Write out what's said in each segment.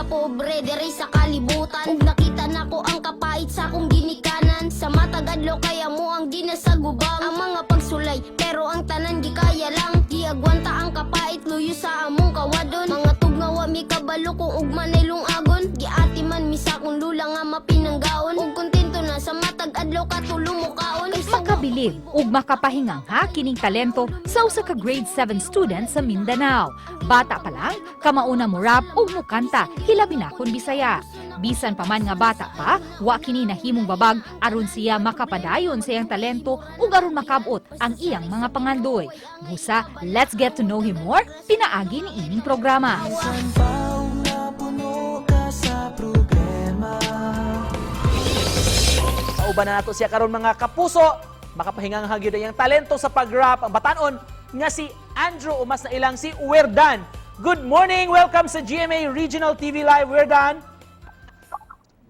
pobre diri sa kalibutan. Ug nakita nako ang kapait sa akong ginikanan. Sa matag adlaw kaya mo ang ginasagubang ang mga pagsulay, pero ang tanan gikaya lang. Giagwanta ang kapait luyo sa among kawadon. Mga tugnawa mi kabalo kung ugma nay lungagon. Giati man mi sa akong lula nga mapinanggaon. Ug kontento na sa matag adlaw katulong mo kaon. Makabilib ug makapahingang ha kining talento sa usa ka grade 7 student sa Mindanao. Bata pa lang, kamauna mo rap ug mukanta, hilabi na kun Bisaya. Bisan pa man nga bata pa, wa kini nahimong babag aron siya makapadayon sa iyang talento ug aron makabot ang iyang mga pangandoy. Busa, let's get to know him more, pinaagi ni ining programa. Kauban na nato siya karon mga kapuso, makapahingang hagyod ang talento sa pag-rap ang batanon nga si Andrew umas na ilang si Werdan. Good morning, welcome sa GMA Regional TV Live, Werdan.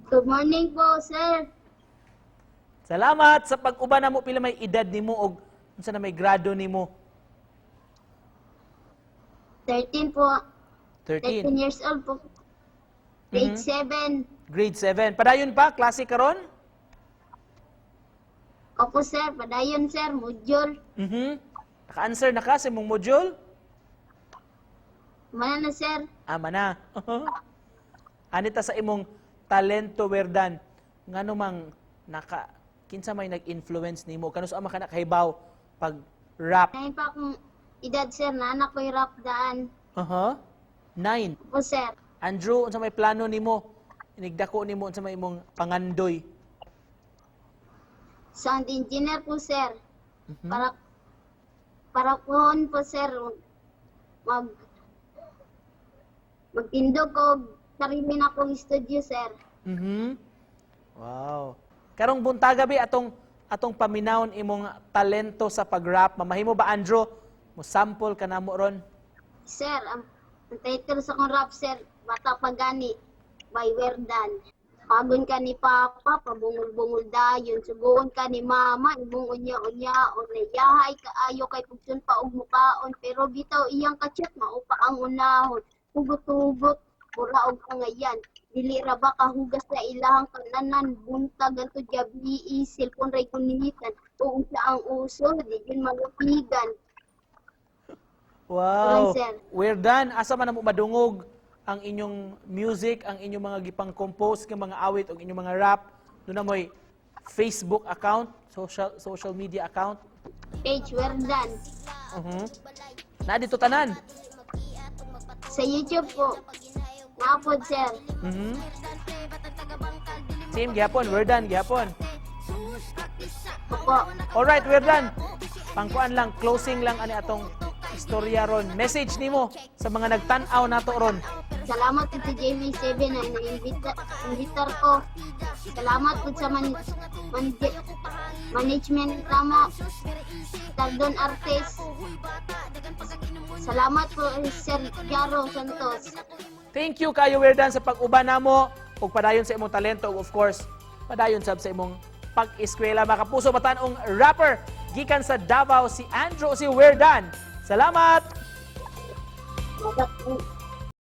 Good morning po, sir. Salamat sa pag-uban na mo, pila may edad nimo og unsa na may grado nimo? 13 po. 13 13. years old po. Grade 7. Grade 7. Padayon pa klase karon? Opo, sir. Padayon, sir. Module. Naka-answer na ka sa imong module? Mana na, sir? Ama na. Anita sa imong talento, Werdan, ngano mang kinsa may nag-influence nimo kano sa ama ka nakahibaw pag rap? Ngayon pa akong edad, sir, na anak ko'y rap daan. 9. Opo, sir. Andrew, unsa may plano nimo? Inigdako nimo unsa may imong pangandoy? Sound engineer po, sir. Para kuhon po, sir, magtindog ko sarili na akong studio, sir. Wow. Karong buntaga bi atong paminawon imong talento sa pag-rap. Mamahimo ba, Andrew? Mo sample ka namo ron? Sir, ang title sa akong rap, sir, Bata Pagani by Werdan. Pagon ka ni Papa, pabungol-bungol dayon. Sugoon ka ni Mama, ibong unya-unya. O nayahay kaayo kay pugsun pa og mukaon. Pero bitaw iyang kachat, maupa ang unahon. Hugot-hugot, mura og pangayan. Dili ra ba kahugas na ilahang kananan. Buntag ang tudyabi, cellphone ray kunihitan. Uong sa ang uso, di yun malupigan. Wow. Sir. Werdan, asa man mo madungog ang inyong music, ang inyong mga gipang-compose ng mga awit o inyong mga rap? Doon na mo'y Facebook account, social media account? Page Werdan. Na dito tanan? Sa YouTube po. Naapod, sir. Same, gihapon. Werdan, gihapon. Opo. Alright, Werdan. Pangkuan lang, closing lang ani atong istorya ron. Message nimo sa mga nagtan-aw nato ron. Salamat po sa JV7 na invitar ko. Salamat po sa management tama. Tardon Artes. Salamat po Sir Jaro Santos. Thank you kayo, Werdan, sa pag-uban namo ug padayon sa imong talento ug of course, padayon sab sa imong pag-eskwela. Mga kapuso, batan-ong rapper gikan sa Davao si Andrew o si Werdan. Salamat! Salamat po.